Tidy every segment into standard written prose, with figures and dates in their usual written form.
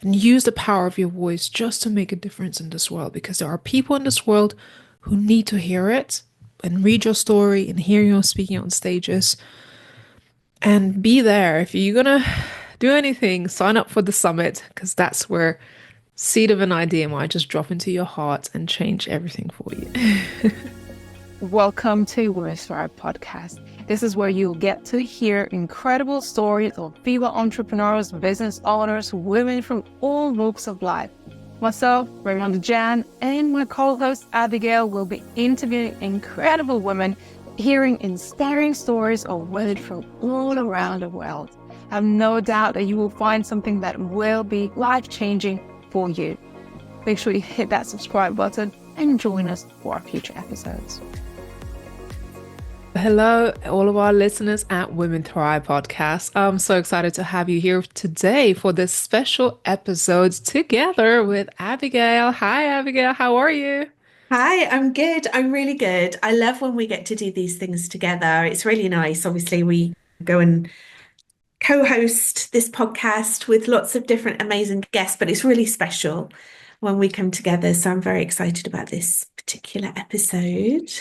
and use the power of your voice just to make a difference in this world, because there are people in this world who need to hear it and read your story and hear you speaking on stages. And be there. If you're gonna do anything, sign up for the summit, because that's where seed of an idea might just drop into your heart and change everything for you. Welcome to Women's Thrive podcast. This is where you'll get to hear incredible stories of female entrepreneurs, business owners, women from all walks of life. Myself, Raimonda and my co-host Abigail will be interviewing incredible women, hearing inspiring stories of women from all around the world. I have no doubt that you will find something that will be life-changing for you. Make sure you hit that subscribe button and join us for our future episodes. Hello, all of our listeners at Women Thrive podcast. I'm so excited to have you here today for this special episode together with Abigail. Hi, Abigail. How are you? Hi, I'm good. I'm really good. I love when we get to do these things together. It's really nice. Obviously, we go and co-host this podcast with lots of different amazing guests, but it's really special when we come together. So I'm very excited about this particular episode.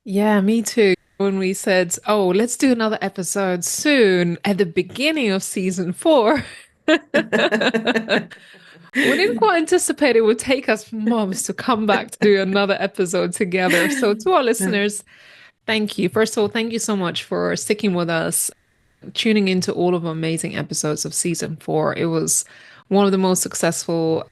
Yeah, me too. When we said, oh, let's do another episode soon at the beginning of season 4, we didn't quite anticipate it would take us months to come back to do another episode together. So to our listeners, thank you. First of all, thank you so much for sticking with us, tuning into all of the amazing episodes of season 4. It was one of the most successful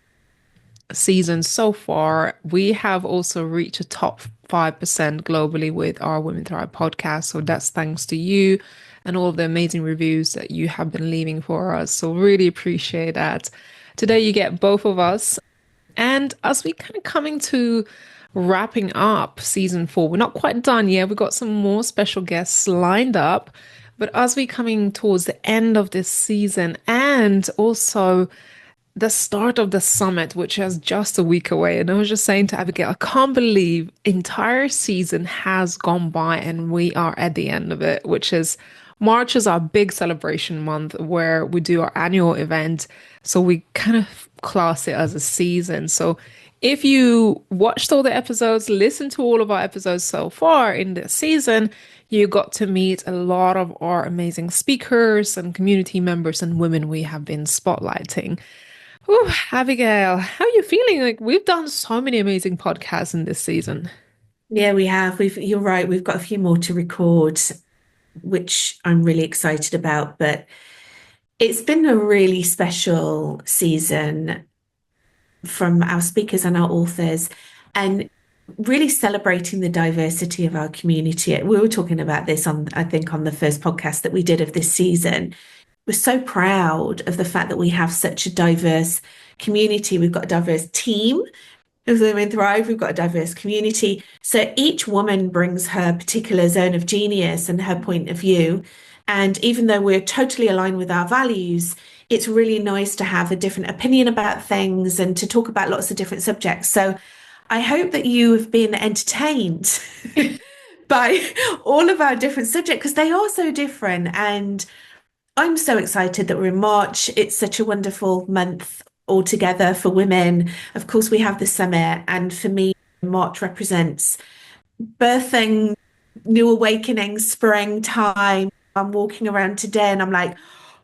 seasons so far. We have also reached a top 5% globally with our Women Thrive podcast. So that's thanks to you and all of the amazing reviews that you have been leaving for us. So really appreciate that. Today you get both of us. And as we kind of coming to wrapping up season 4, we're not quite done yet. We've got some more special guests lined up. But as we coming towards the end of this season and also the start of the summit, which is just a week away. And I was just saying to Abigail, I can't believe entire season has gone by and we are at the end of it, which is March is our big celebration month where we do our annual event. So we kind of class it as a season. So if you watched all the episodes, listened to all of our episodes so far in the season, you got to meet a lot of our amazing speakers and community members and women we have been spotlighting. Ooh, Abigail, how are you feeling? Like we've done so many amazing podcasts in this season. Yeah, we have. You're right. We've got a few more to record, which I'm really excited about. But it's been a really special season from our speakers and our authors, and really celebrating the diversity of our community. We were talking about this on, I think, on the first podcast that we did of this season. We're so proud of the fact that we have such a diverse community. We've got a diverse team of Women Thrive. We've got a diverse community. So each woman brings her particular zone of genius and her point of view. And even though we're totally aligned with our values, it's really nice to have a different opinion about things and to talk about lots of different subjects. So I hope that you have been entertained by all of our different subjects, because they are so different. And I'm so excited that we're in March. It's such a wonderful month altogether for women. Of course, we have the summit. And for me, March represents birthing, new awakening, springtime. I'm walking around today and I'm like,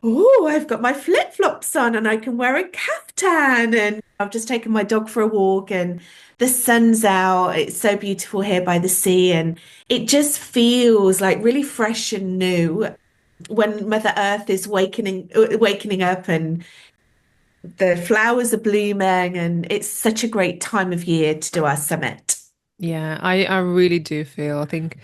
oh, I've got my flip-flops on and I can wear a caftan. And I've just taken my dog for a walk and the sun's out. It's so beautiful here by the sea. And it just feels like really fresh and new when Mother Earth is wakening up and the flowers are blooming, and it's such a great time of year to do our summit. Yeah, I really do feel, I think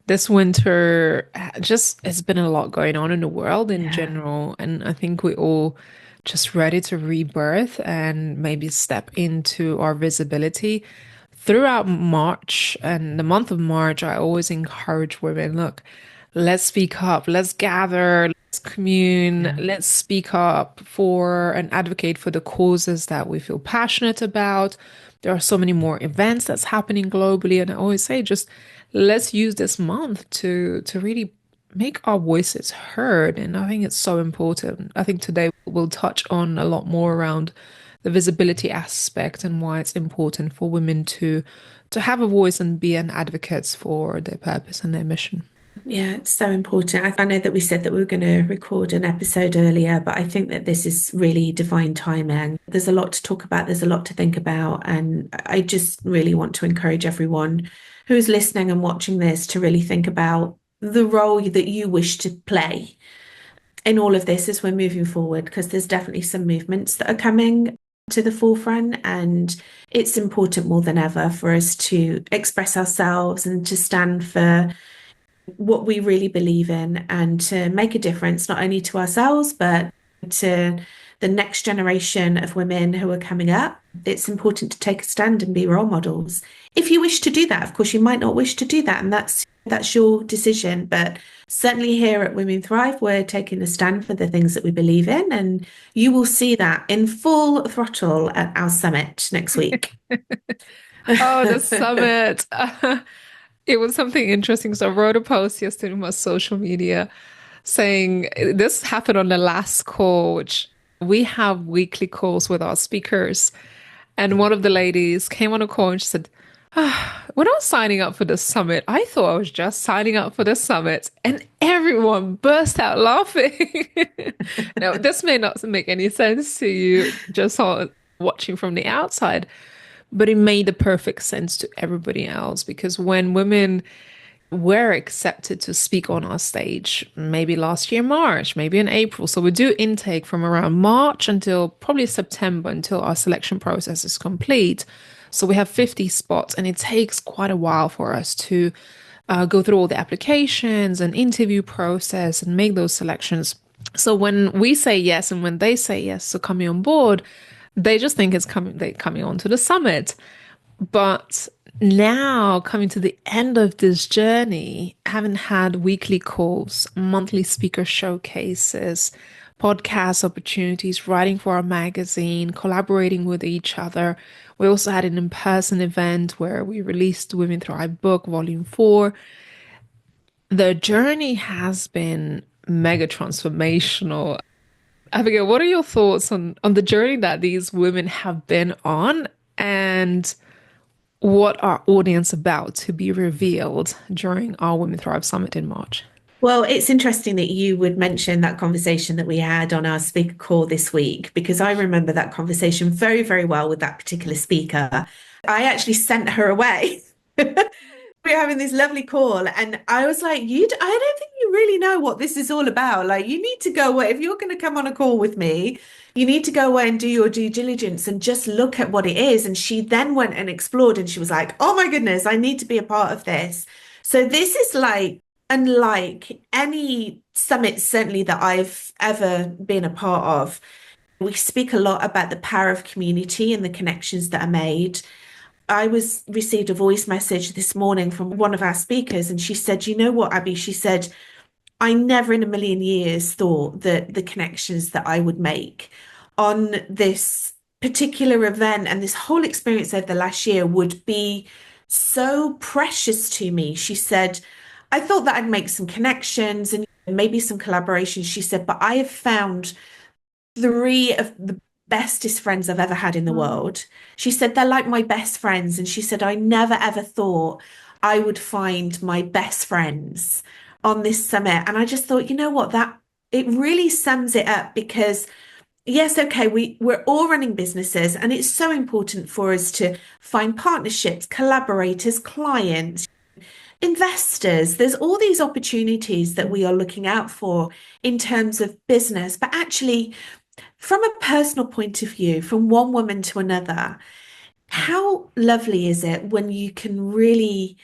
this winter just has been a lot going on in the world in Yeah. general. And I think we all just ready to rebirth and maybe step into our visibility. Throughout March and the month of March, I always encourage women, look, let's speak up, let's gather, let's commune, Yeah. let's speak up for and advocate for the causes that we feel passionate about. There are so many more events that's happening globally. And I always say, just let's use this month to really make our voices heard. And I think it's so important. I think today we'll touch on a lot more around the visibility aspect and why it's important for women to have a voice and be an advocates for their purpose and their mission. Yeah, it's so important. I know that we said that we were going to record an episode earlier, but I think that this is really divine timing. There's a lot to talk about, there's a lot to think about, and I just really want to encourage everyone who's listening and watching this to really think about the role that you wish to play in all of this as we're moving forward, because there's definitely some movements that are coming to the forefront, and it's important more than ever for us to express ourselves and to stand for what we really believe in and to make a difference, not only to ourselves, but to the next generation of women who are coming up. It's important to take a stand and be role models. If you wish to do that, of course, you might not wish to do that, and that's your decision. But certainly here at Women Thrive, we're taking a stand for the things that we believe in, and you will see that in full throttle at our summit next week. Oh, the summit. It was something interesting. So I wrote a post yesterday on my social media saying this happened on the last call, which we have weekly calls with our speakers. And one of the ladies came on a call and she said, when I was signing up for the summit, I thought I was just signing up for the summit. And everyone burst out laughing. Now, this may not make any sense to you just watching from the outside, but it made the perfect sense to everybody else because when women were accepted to speak on our stage, maybe last year, March, maybe in April. So we do intake from around March until probably September until our selection process is complete. So we have 50 spots, and it takes quite a while for us to go through all the applications and interview process and make those selections. So when we say yes and when they say yes, so coming on board, they just think they're coming on to the summit. But now, coming to the end of this journey, having had weekly calls, monthly speaker showcases, podcast opportunities, writing for our magazine, collaborating with each other. We also had an in-person event where we released the Women Thrive book, Volume 4. The journey has been mega transformational. Abigail, what are your thoughts on the journey that these women have been on and what our audience about to be revealed during our Women Thrive Summit in March? Well, it's interesting that you would mention that conversation that we had on our speaker call this week, because I remember that conversation very, very well with that particular speaker. I actually sent her away. We were having this lovely call, and I was like, I don't think you really know what this is all about. Like, you need to go away. If you're going to come on a call with me, you need to go away and do your due diligence and just look at what it is. And she then went and explored, and she was like, oh my goodness, I need to be a part of this. So this is like unlike any summit, certainly that I've ever been a part of. We speak a lot about the power of community and the connections that are made. I received a voice message this morning from one of our speakers, and she said, "You know what, Abby?" She said, "I never in a million years thought that the connections that I would make on this particular event and this whole experience over the last year would be so precious to me." She said, "I thought that I'd make some connections and maybe some collaborations." She said, "But I have found three of the bestest friends I've ever had in the world." She said, "They're like my best friends." And she said, "I never ever thought I would find my best friends on this summit." And I just thought, you know what, that it really sums it up because yes, okay, we're all running businesses, and it's so important for us to find partnerships, collaborators, clients, investors. There's all these opportunities that we are looking out for in terms of business, but actually from a personal point of view, from one woman to another, how lovely is it when you can really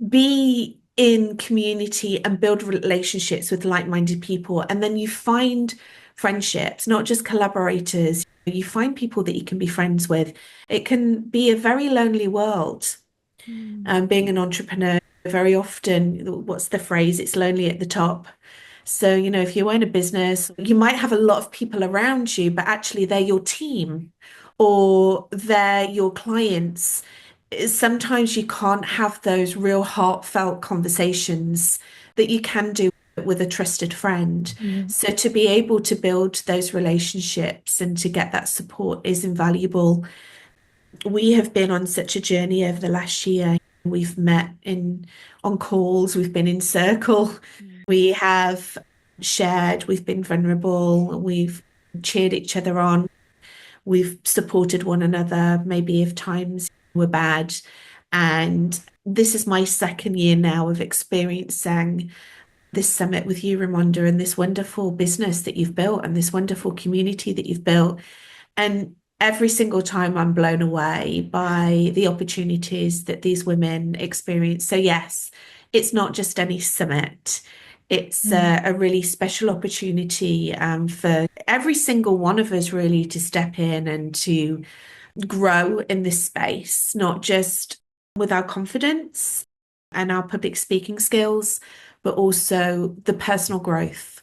be in community and build relationships with like-minded people, and then you find friendships, not just collaborators. You find people that you can be friends with. It can be a very lonely world. Being an entrepreneur, very often, what's the phrase? It's lonely at the top. So, if you own a business, you might have a lot of people around you, but actually they're your team or they're your clients. Sometimes you can't have those real heartfelt conversations that you can do with a trusted friend. Mm. So to be able to build those relationships and to get that support is invaluable. We have been on such a journey over the last year. We've met in on calls, we've been in circle, Mm. we have shared, we've been vulnerable, we've cheered each other on, we've supported one another, maybe if times were bad. And this is my second year now of experiencing this summit with you, Raimonda, and this wonderful business that you've built and this wonderful community that you've built. And every single time I'm blown away by the opportunities that these women experience. So, yes, it's not just any summit. It's Mm. a really special opportunity for every single one of us really to step in and to grow in this space, not just with our confidence and our public speaking skills, but also the personal growth,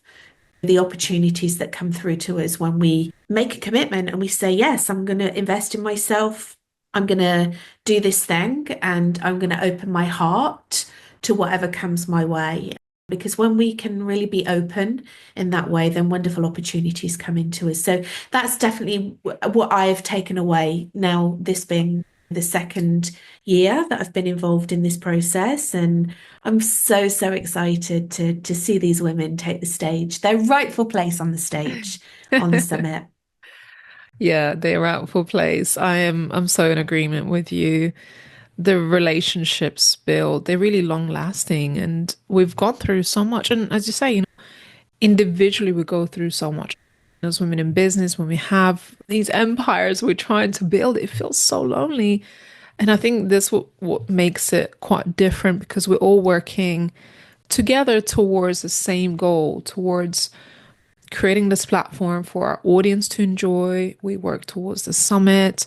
the opportunities that come through to us when we make a commitment and we say, yes, I'm going to invest in myself. I'm going to do this thing and I'm going to open my heart to whatever comes my way. Because when we can really be open in that way, then wonderful opportunities come into us. So that's definitely what I've taken away now, this being the second year that I've been involved in this process. And I'm so, so excited to see these women take the stage, their rightful place on the stage on the summit. Yeah, their rightful place. I'm so in agreement with you. The relationships built, they're really long lasting and we've gone through so much. And as you say, individually we go through so much. As women in business, when we have these empires we're trying to build, it feels so lonely. And I think this what makes it quite different because we're all working together towards the same goal, towards creating this platform for our audience to enjoy. We work towards the summit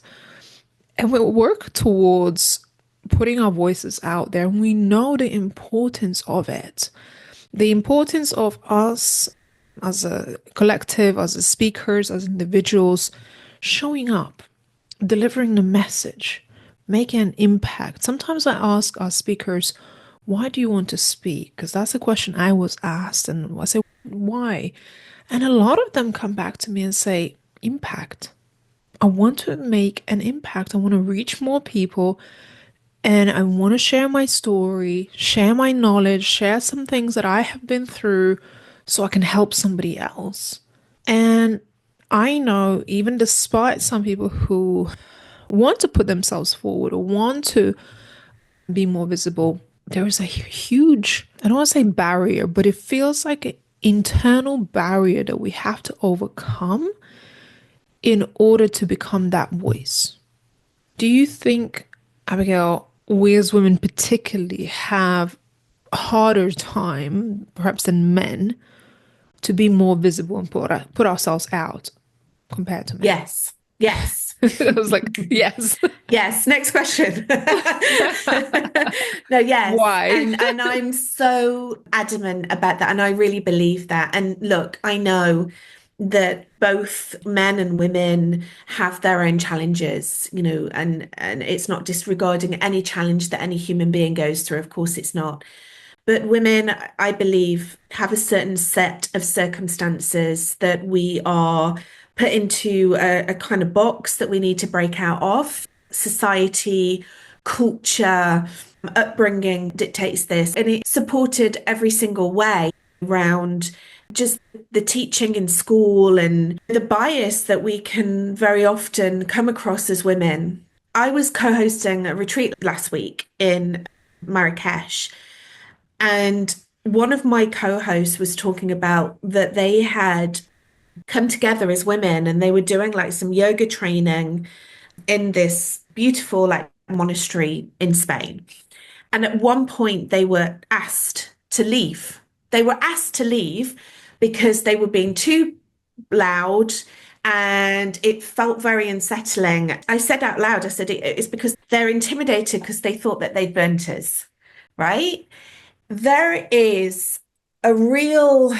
and we work towards putting our voices out there. And we know the importance of it, the importance of us as a collective, as a speakers, as individuals, showing up, delivering the message, making an impact. Sometimes I ask our speakers, why do you want to speak? Because that's a question I was asked. And I say, why? And a lot of them come back to me and say, impact. I want to make an impact. I want to reach more people and I want to share my story, share my knowledge, share some things that I have been through so I can help somebody else. And I know, even despite some people who want to put themselves forward or want to be more visible, there is a huge, I don't want to say barrier, but it feels like an internal barrier that we have to overcome in order to become that voice. Do you think, Abigail, we as women particularly have a harder time, perhaps than men, to be more visible and put ourselves out compared to men? Yes, yes. I was like, yes. Yes, next question. No, yes. Why? And I'm so adamant about that. And I really believe that. And look, I know that both men and women have their own challenges, and it's not disregarding any challenge that any human being goes through. Of course, it's not. But women, I believe, have a certain set of circumstances that we are put into a kind of box that we need to break out of. Society, culture, upbringing dictates this, and it's supported every single way around just the teaching in school and the bias that we can very often come across as women. I was co-hosting a retreat last week in Marrakesh, and one of my co-hosts was talking about that they had come together as women and they were doing like some yoga training in this beautiful like monastery in Spain. And at one point they were asked to leave. They were asked to leave because they were being too loud and it felt very unsettling. I said out loud, I said, it's because they're intimidated because they thought that they'd burnt us, right? There is a real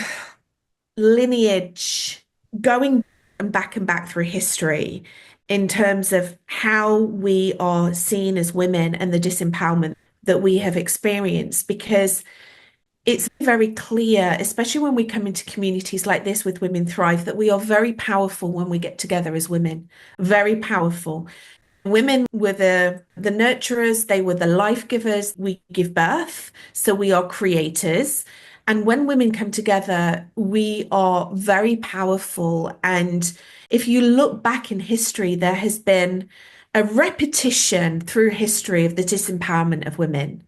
lineage going and back through history in terms of how we are seen as women and the disempowerment that we have experienced. Because it's very clear, especially when we come into communities like this with Women Thrive, that we are very powerful when we get together as women. Very powerful. Women were the nurturers, they were the life givers. We give birth, so we are creators. And when women come together, we are very powerful. And if you look back in history, there has been a repetition through history of the disempowerment of women.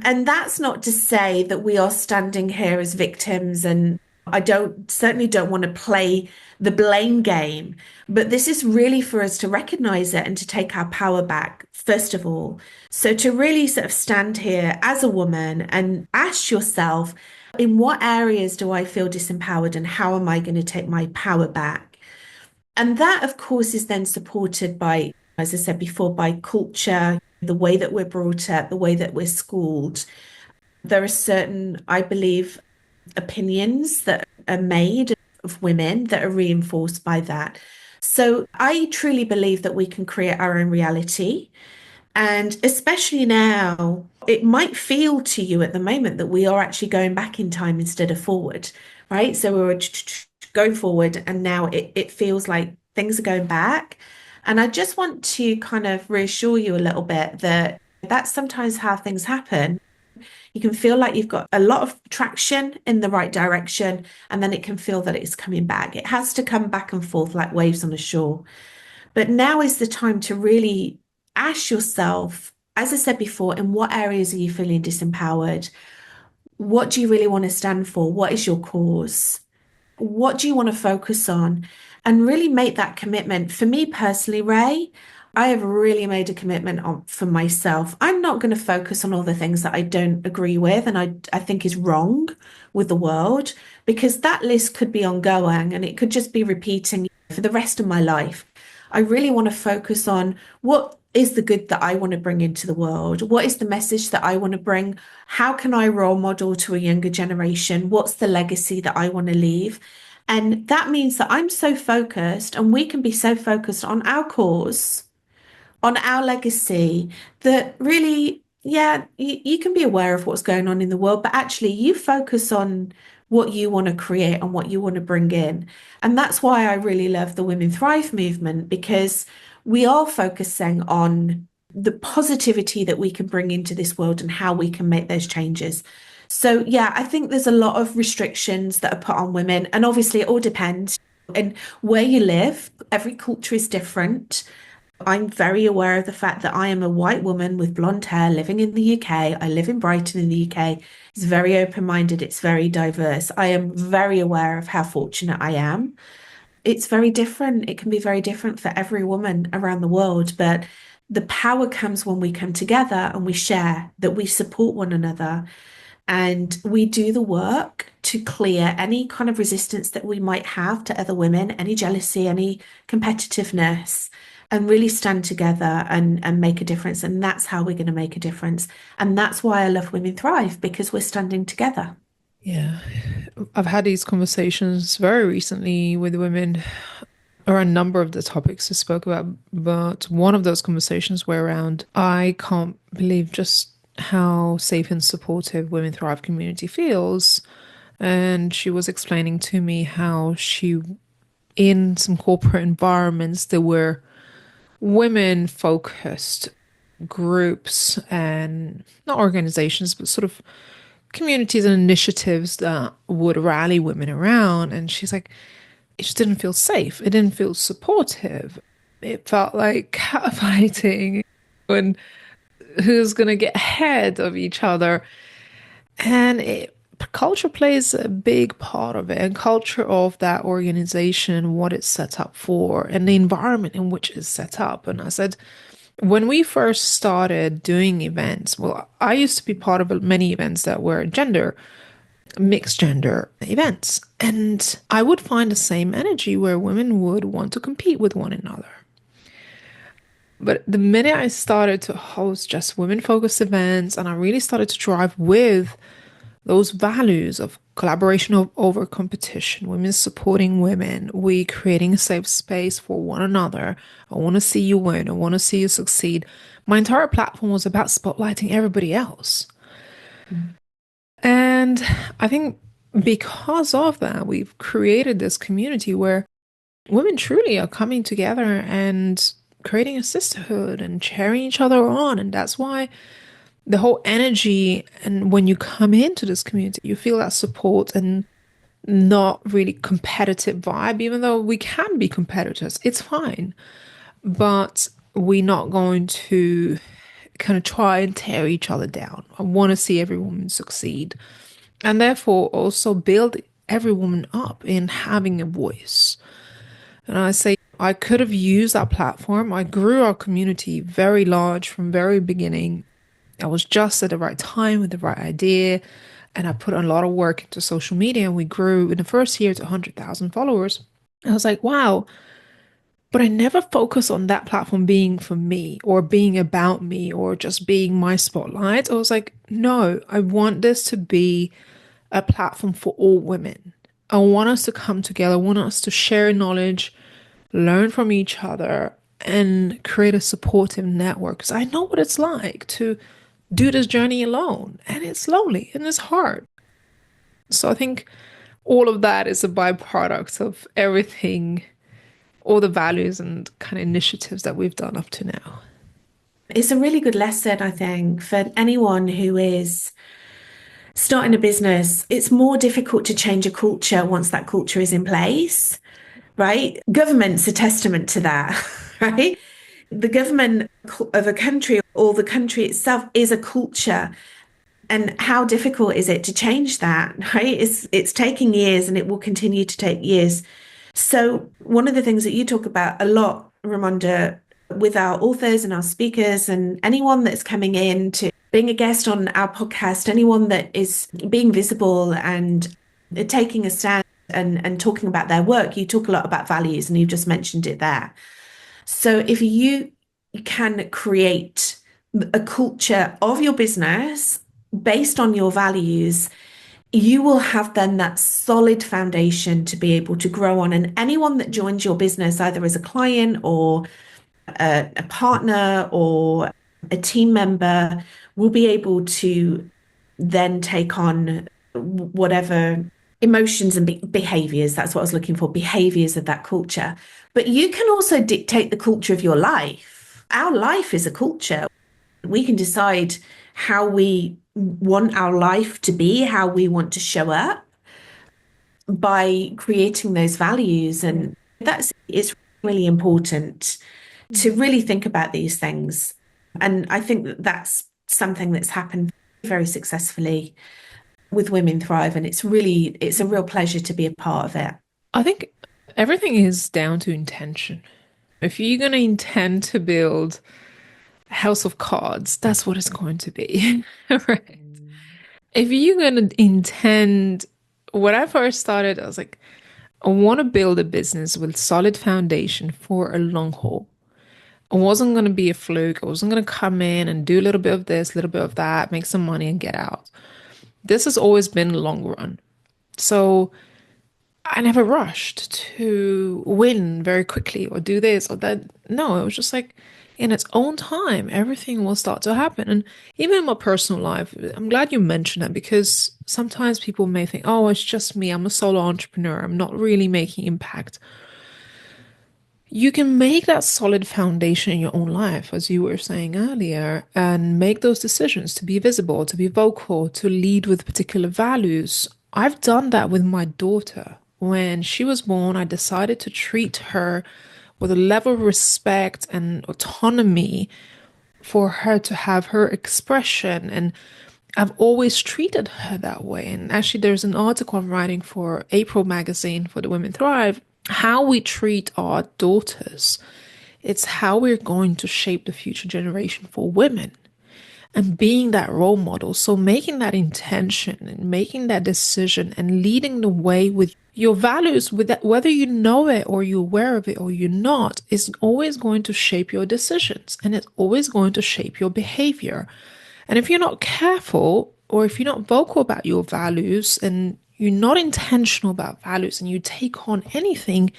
And that's not to say that we are standing here as victims, and I don't certainly don't want to play the blame game, but this is really for us to recognize it and to take our power back, first of all. So to really sort of stand here as a woman and ask yourself, in what areas do I feel disempowered and how am I going to take my power back? And that, of course, is then supported by, as I said before, by culture, the way that we're brought up, the way that we're schooled. There are certain, I believe, opinions that are made of women that are reinforced by that. So I truly believe that we can create our own reality. And especially now, it might feel to you at the moment that we are actually going back in time instead of forward, right? So we're going forward, and now it feels like things are going back. And I just want to kind of reassure you a little bit that that's sometimes how things happen. You can feel like you've got a lot of traction in the right direction, and then it can feel that it's coming back. It has to come back and forth like waves on the shore. But now is the time to really ask yourself, as I said before, in what areas are you feeling disempowered? What do you really want to stand for? What is your cause? What do you want to focus on? And really make that commitment. For me personally, Ray, I have really made a commitment for myself. I'm not going to focus on all the things that I don't agree with and I think is wrong with the world, because that list could be ongoing and it could just be repeating for the rest of my life. I really want to focus on what is the good that I want to bring into the world? What is the message that I want to bring? How can I role model to a younger generation? What's the legacy that I want to leave? And that means that I'm so focused, and we can be so focused on our cause, on our legacy, that really, yeah, you can be aware of what's going on in the world, but actually you focus on what you want to create and what you want to bring in. And that's why I really love the Women Thrive movement, because we are focusing on the positivity that we can bring into this world and how we can make those changes. So, yeah, I think there's a lot of restrictions that are put on women. And obviously, it all depends on where you live. Every culture is different. I'm very aware of the fact that I am a white woman with blonde hair living in the UK. I live in Brighton in the UK. It's very open-minded. It's very diverse. I am very aware of how fortunate I am. It's very different. It can be very different for every woman around the world, but the power comes when we come together and we share, that we support one another, and we do the work to clear any kind of resistance that we might have to other women, any jealousy, any competitiveness, and really stand together and make a difference. And that's how we're going to make a difference. And that's why I love Women Thrive, because we're standing together. Yeah. I've had these conversations very recently with women around a number of the topics I spoke about, but one of those conversations were around, I can't believe just how safe and supportive Women Thrive community feels. And she was explaining to me how in some corporate environments, there were women focused groups and not organizations, but sort of communities and initiatives that would rally women around. And she's like, it just didn't feel safe. It didn't feel supportive. It felt like catfighting and who's going to get ahead of each other. And culture plays a big part of it, and culture of that organization, what it's set up for, and the environment in which it's set up. And I said, when we first started doing events, well, I used to be part of many events that were mixed gender events. And I would find the same energy where women would want to compete with one another. But the minute I started to host just women focused events and I really started to drive with those values of collaboration over competition, women supporting women, we creating a safe space for one another. I want to see you win. I want to see you succeed. My entire platform was about spotlighting everybody else. And And I think because of that, we've created this community where women truly are coming together and creating a sisterhood and cheering each other on. And that's why the whole energy, and when you come into this community, you feel that support and not really competitive vibe, even though we can be competitors. It's fine. But we're not going to kind of try and tear each other down. I want to see every woman succeed and therefore also build every woman up in having a voice. And I say I could have used that platform. I grew our community very large from very beginning. I was just at the right time with the right idea. And I put a lot of work into social media and we grew in the first year to 100,000 followers. I was like, wow, but I never focus on that platform being for me or being about me or just being my spotlight. I was like, no, I want this to be a platform for all women. I want us to come together, I want us to share knowledge, learn from each other, and create a supportive network. Because I know what it's like to do this journey alone, and it's lonely and it's hard. So I think all of that is a byproduct of everything, all the values and kind of initiatives that we've done up to now. It's a really good lesson, I think, for anyone who is starting a business. It's more difficult to change a culture once that culture is in place, right? Government's a testament to that, right? The government of a country or the country itself is a culture. And how difficult is it to change that, right? It's taking years and it will continue to take years. So one of the things that you talk about a lot, Raimonda, with our authors and our speakers and anyone that's coming in to being a guest on our podcast, anyone that is being visible and taking a stand and talking about their work, you talk a lot about values and you've just mentioned it there. So if you can create a culture of your business based on your values, you will have then that solid foundation to be able to grow on. And anyone that joins your business, either as a client or a partner or a team member, will be able to then take on whatever emotions and behaviors. That's what I was looking for, behaviors of that culture. But you can also dictate the culture of your life. Our life is a culture. We can decide how we want our life to be, how we want to show up by creating those values. And it's really important to really think about these things. And I think that that's something that's happened very successfully with Women Thrive. And it's a real pleasure to be a part of it. I think everything is down to intention. If you're going to intend to build a house of cards, that's what it's going to be. Right? If you're going to intend, when I first started, I was like, I want to build a business with solid foundation for a long haul. I wasn't going to be a fluke. I wasn't going to come in and do a little bit of this, a little bit of that, make some money and get out. This has always been long run. So I never rushed to win very quickly or do this or that. No, it was just like in its own time, everything will start to happen. And even in my personal life, I'm glad you mentioned that because sometimes people may think, oh, it's just me. I'm a solo entrepreneur. I'm not really making impact. You can make that solid foundation in your own life, as you were saying earlier, and make those decisions to be visible, to be vocal, to lead with particular values. I've done that with my daughter. When she was born, I decided to treat her with a level of respect and autonomy for her to have her expression. And I've always treated her that way. And actually, there's an article I'm writing for April magazine for the Women Thrive. How we treat our daughters, it's how we're going to shape the future generation for women and being that role model. So making that intention and making that decision and leading the way with your values, with that, whether you know it or you're aware of it or you're not, is always going to shape your decisions and it's always going to shape your behavior. And if you're not careful or if you're not vocal about your values and you're not intentional about values and you take on anything,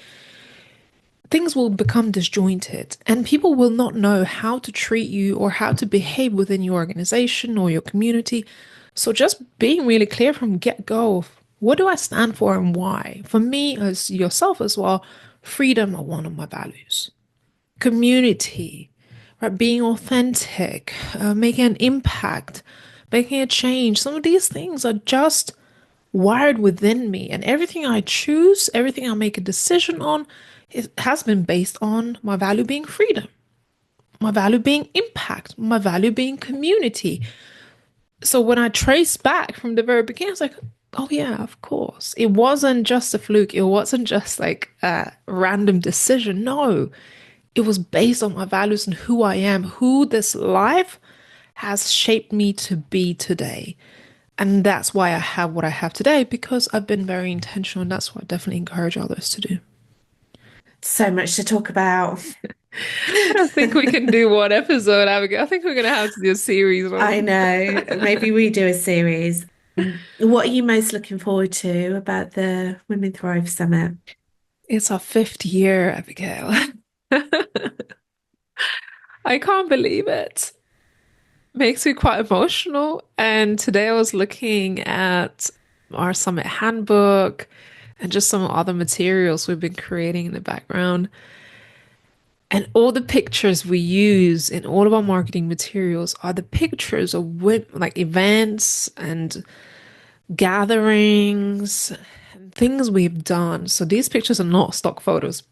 things will become disjointed and people will not know how to treat you or how to behave within your organization or your community. So just being really clear from get go, what do I stand for and why? For me, as yourself as well, freedom are one of my values. Community, right? Being authentic, making an impact, making a change. Some of these things are just wired within me, and everything I choose, everything I make a decision on, it has been based on my value being freedom, my value being impact, my value being community. So when I trace back from the very beginning, I was like, oh yeah, of course. It wasn't just a fluke. It wasn't just like a random decision. No, it was based on my values and who I am, who this life has shaped me to be today. And that's why I have what I have today, because I've been very intentional. And that's what I definitely encourage others to do. So much to talk about. I don't think we can do one episode, Abigail. I think we're going to have to do a series I on. know. Maybe we do a series. What are you most looking forward to about the Women Thrive Summit? It's our fifth year, Abigail. I can't believe it. Makes me quite emotional. And today I was looking at our summit handbook and just some other materials we've been creating in the background. And all the pictures we use in all of our marketing materials are the pictures of like events and gatherings and things we've done. So these pictures are not stock photos.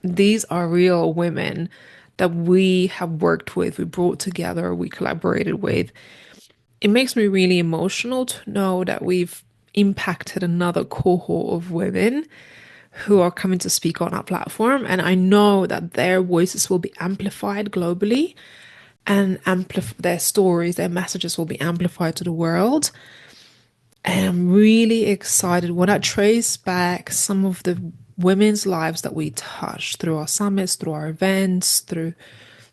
These are real women that we have worked with, we brought together, we collaborated with. It makes me really emotional to know that we've impacted another cohort of women who are coming to speak on our platform. And I know that their voices will be amplified globally and their stories, their messages will be amplified to the world. And I'm really excited when I trace back some of the women's lives that we touched through our summits, through our events, through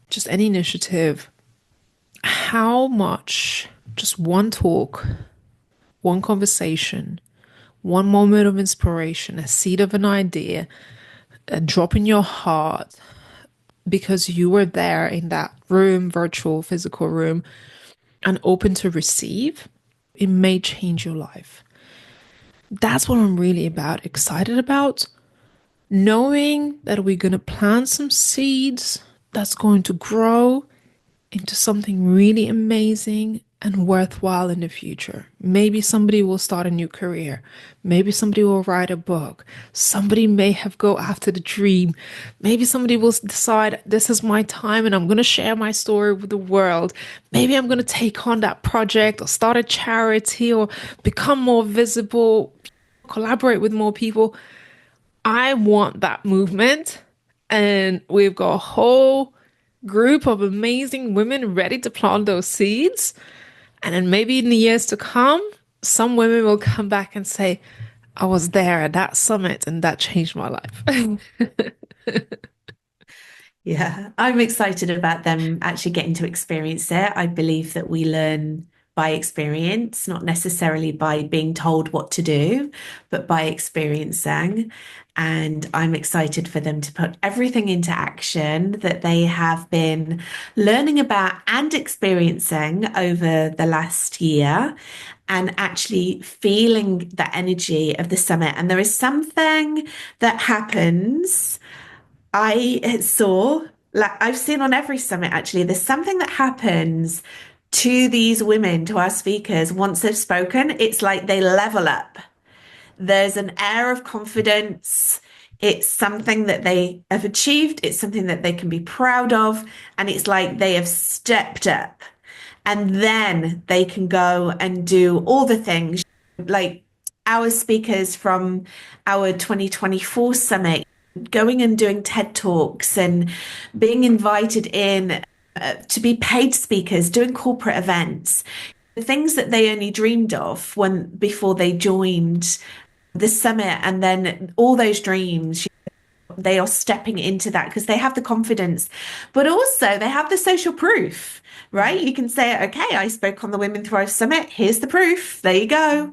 just any initiative, how much just one talk, one conversation, one moment of inspiration, a seed of an idea, a drop in your heart because you were there in that room, virtual, physical room, and open to receive, it may change your life. That's what I'm really excited about. Knowing that we're going to plant some seeds that's going to grow into something really amazing and worthwhile in the future. Maybe somebody will start a new career. Maybe somebody will write a book. Somebody may have go after the dream. Maybe somebody will decide this is my time and I'm going to share my story with the world. Maybe I'm going to take on that project or start a charity or become more visible, collaborate with more people. I want that movement. And we've got a whole group of amazing women ready to plant those seeds. And then maybe in the years to come, some women will come back and say, I was there at that summit and that changed my life. Yeah, I'm excited about them actually getting to experience it. I believe that we learn by experience, not necessarily by being told what to do, but by experiencing. And I'm excited for them to put everything into action that they have been learning about and experiencing over the last year and actually feeling the energy of the summit. And there is something that happens. I saw, like I've seen on every summit actually, there's something that happens to these women, to our speakers, once they've spoken. It's like they level up. There's an air of confidence. It's something that they have achieved. It's something that they can be proud of. And it's like they have stepped up. And then they can go and do all the things like our speakers from our 2024 summit going and doing TED Talks and being invited in to be paid speakers, doing corporate events, the things that they only dreamed of when before they joined the summit, and then all those dreams. They are stepping into that because they have the confidence, but also they have the social proof, right? You can say, okay, I spoke on the Women Thrive Summit. Here's the proof. There you go.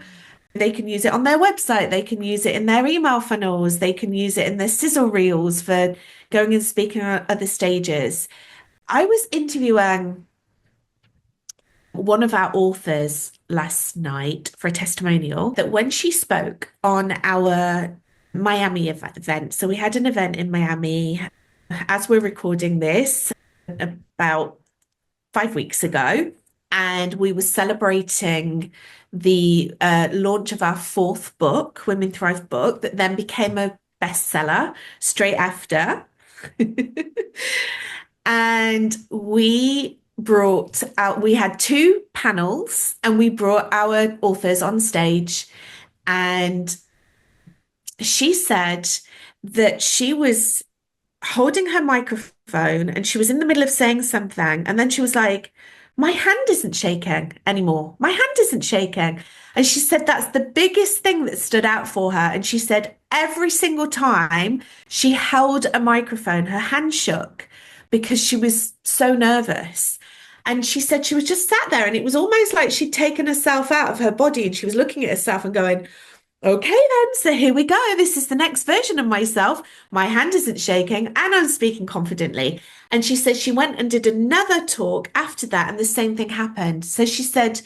They can use it on their website. They can use it in their email funnels. They can use it in their sizzle reels for going and speaking on other stages. I was interviewing one of our authors last night for a testimonial that when she spoke on our Miami event, so we had an event in Miami as we're recording this about 5 weeks ago, and we were celebrating the launch of our fourth book, Women Thrive book, that then became a bestseller straight after. And we had two panels and we brought our authors on stage. And she said that she was holding her microphone and she was in the middle of saying something. And then she was like, my hand isn't shaking anymore. My hand isn't shaking. And she said that's the biggest thing that stood out for her. And she said every single time she held a microphone, her hand shook because she was so nervous. And she said she was just sat there and it was almost like she'd taken herself out of her body and she was looking at herself and going, okay, then, so here we go. This is the next version of myself. My hand isn't shaking and I'm speaking confidently. And she said she went and did another talk after that, and the same thing happened. So she said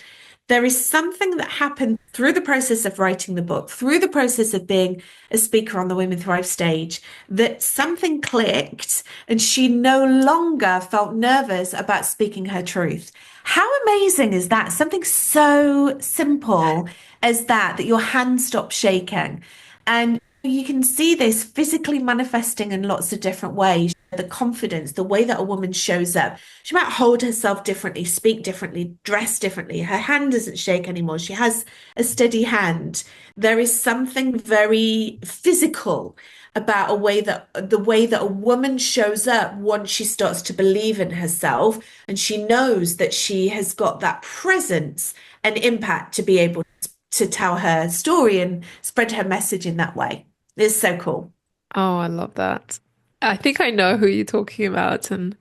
there is something that happened through the process of writing the book, through the process of being a speaker on the Women Thrive stage, that something clicked and she no longer felt nervous about speaking her truth. How amazing is that? Something so simple as that your hand stops shaking. And you can see this physically manifesting in lots of different ways. The confidence, the way that a woman shows up. She might hold herself differently, speak differently, dress differently. Her hand doesn't shake anymore. She has a steady hand. There is something very physical about the way that a woman shows up once she starts to believe in herself and she knows that she has got that presence and impact to be able to tell her story and spread her message in that way. It's so cool. Oh, I love that. I think I know who you're talking about, and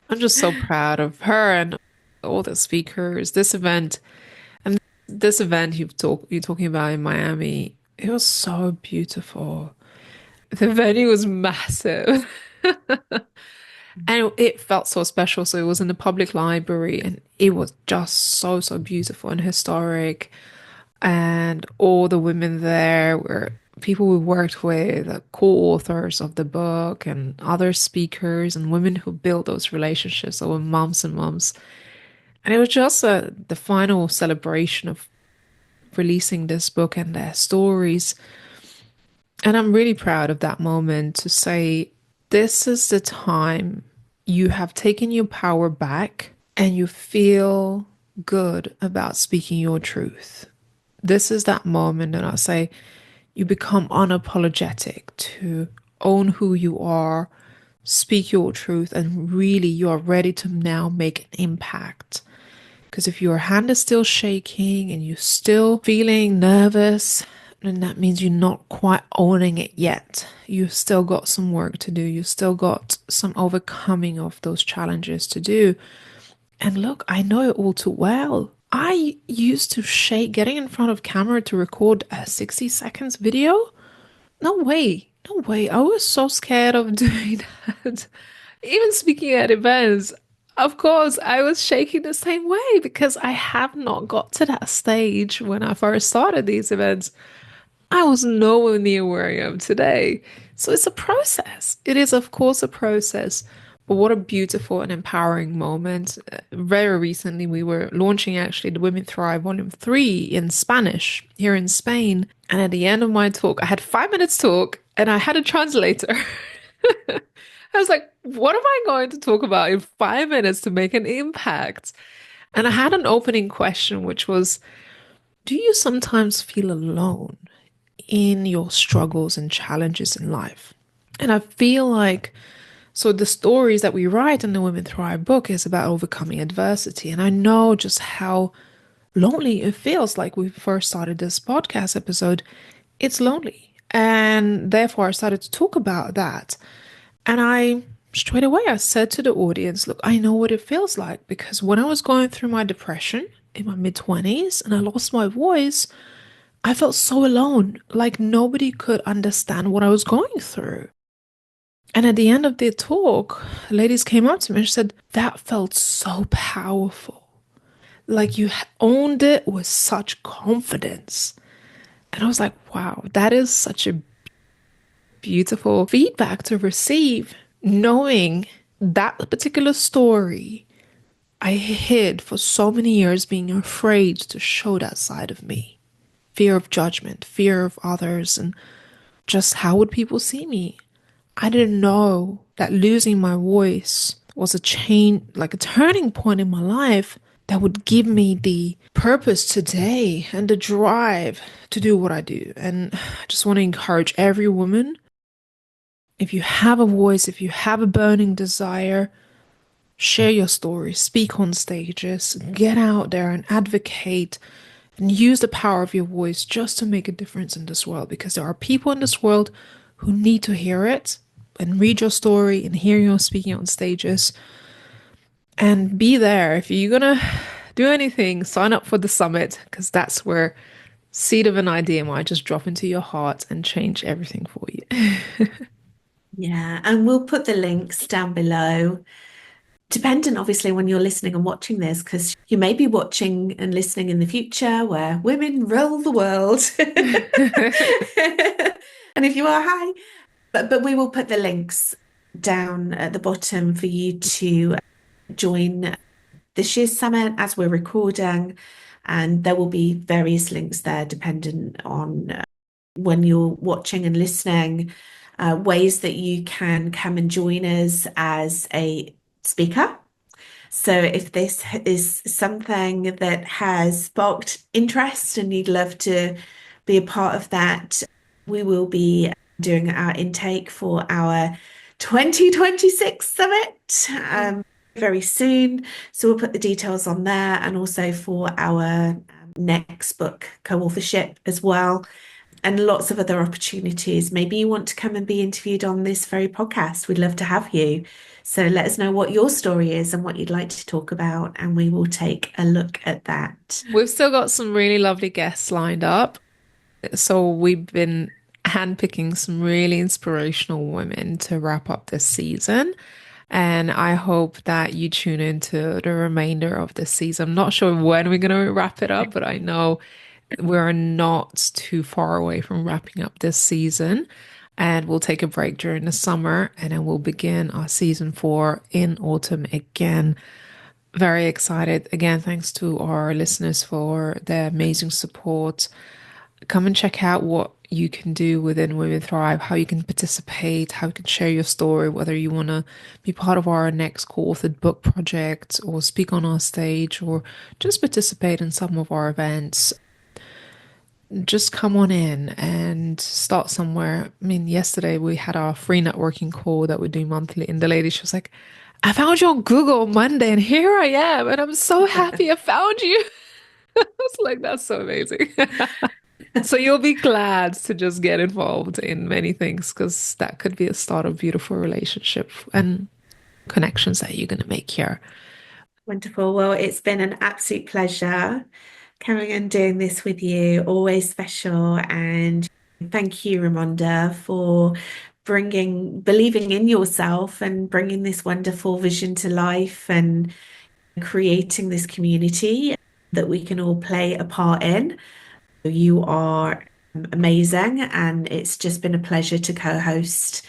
I'm just so proud of her and all the speakers. This event you're talking about in Miami, it was so beautiful. The venue was massive. And it felt so special. So it was in the public library and it was just so, so beautiful and historic. And all the women there were people we worked with, the co-authors of the book and other speakers and women who built those relationships over months and months. And it was just the final celebration of releasing this book and their stories. And I'm really proud of that moment to say, this is the time you have taken your power back and you feel good about speaking your truth. This is that moment, and I say you become unapologetic to own who you are, speak your truth, and really you are ready to now make an impact. Because if your hand is still shaking and you're still feeling nervous, then that means you're not quite owning it yet. You've still got some work to do. You've still got some overcoming of those challenges to do. And look, I know it all too well. I used to shake getting in front of camera to record a 60 seconds video. No way. No way. I was so scared of doing that. Even speaking at events, of course, I was shaking the same way because I have not got to that stage when I first started these events. I was nowhere near where I am today. So it's a process. It is, of course, a process. But what a beautiful and empowering moment. Very recently, we were launching actually the Women Thrive Volume 3 in Spanish here in Spain. And at the end of my talk, I had 5 minutes talk and I had a translator. I was like, what am I going to talk about in 5 minutes to make an impact? And I had an opening question, which was, do you sometimes feel alone in your struggles and challenges in life? And I feel like, so the stories that we write in the Women Thrive book is about overcoming adversity. And I know just how lonely it feels. Like we first started this podcast episode, it's lonely. And therefore I started to talk about that. And straight away, I said to the audience, look, I know what it feels like, because when I was going through my depression in my mid-20s and I lost my voice, I felt so alone, like nobody could understand what I was going through. And at the end of the talk, ladies came up to me and said, that felt so powerful. like you owned it with such confidence. And I was like, wow, that is such a beautiful feedback to receive, knowing that particular story I hid for so many years, being afraid to show that side of me. Fear of judgment, fear of others, and just how would people see me? I didn't know that losing my voice was a chain, like a turning point in my life that would give me the purpose today and the drive to do what I do. And I just want to encourage every woman, if you have a voice, if you have a burning desire, share your story, speak on stages, get out there and advocate and use the power of your voice just to make a difference in this world, because there are people in this world who need to hear it and read your story and hear you speaking on stages. And be there. If you're gonna do anything, sign up for the summit, because that's where seed of an idea might just drop into your heart and change everything for you. Yeah, and we'll put the links down below. Dependent, obviously, when you're listening and watching this, because you may be watching and listening in the future where women rule the world. And if you are, hi. But we will put the links down at the bottom for you to join this year's summit as we're recording. And there will be various links there dependent on when you're watching and listening, ways that you can come and join us as a speaker. So if this is something that has sparked interest and you'd love to be a part of that, we will be doing our intake for our 2026 summit very soon. So we'll put the details on there, and also for our next book co-authorship as well, and lots of other opportunities. Maybe you want to come and be interviewed on this very podcast. We'd love to have you. So let us know what your story is and what you'd like to talk about, and we will take a look at that. We've still got some really lovely guests lined up. So we've been handpicking some really inspirational women to wrap up this season. And I hope that you tune into the remainder of this season. I'm not sure when we're going to wrap it up, but I know we're not too far away from wrapping up this season. And we'll take a break during the summer, and then we'll begin our season 4 in autumn again. Very excited. Again, thanks to our listeners for their amazing support. Come and check out what you can do within Women Thrive, how you can participate, how you can share your story, whether you want to be part of our next co-authored book project or speak on our stage or just participate in some of our events. Just come on in and start somewhere. I mean, yesterday we had our free networking call that we do monthly, and the lady, she was like, I found you on Google on Monday and here I am, and I'm so happy I found you. I was like, that's so amazing. So you'll be glad to just get involved in many things, because that could be a start of beautiful relationship and connections that you're going to make here. Wonderful. Well, it's been an absolute pleasure coming and doing this with you. Always special. And thank you, Raimonda, for believing in yourself and bringing this wonderful vision to life and creating this community that we can all play a part in. You are amazing, and it's just been a pleasure to co-host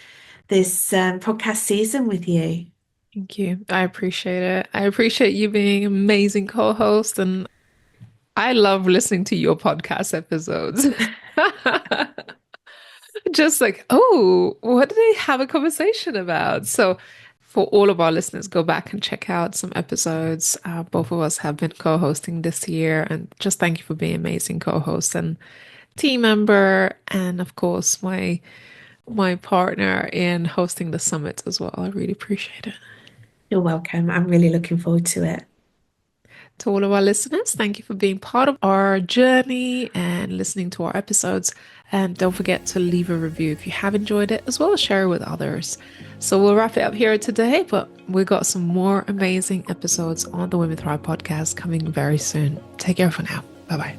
this podcast season with you. Thank you. I appreciate it. I appreciate you being an amazing co-host, and I love listening to your podcast episodes. Just like, oh, what do they have a conversation about? So for all of our listeners, go back and check out some episodes. Both of us have been co-hosting this year, and just thank you for being amazing co-host and team member, and of course my partner in hosting the summit as well. I really appreciate it. You're welcome. I'm really looking forward to it. To all of our listeners, thank you for being part of our journey and listening to our episodes. And don't forget to leave a review if you have enjoyed it, as well as share it with others. So we'll wrap it up here today, but we've got some more amazing episodes on the Women Thrive podcast coming very soon. Take care for now. Bye-bye.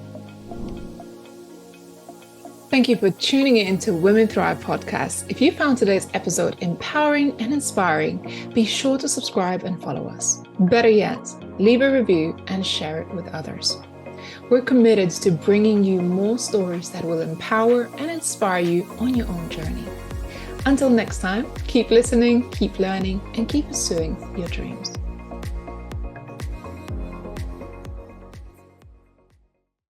Thank you for tuning in to Women Thrive podcast. If you found today's episode empowering and inspiring, be sure to subscribe and follow us. Better yet, leave a review and share it with others. We're committed to bringing you more stories that will empower and inspire you on your own journey. Until next time, keep listening, keep learning, and keep pursuing your dreams.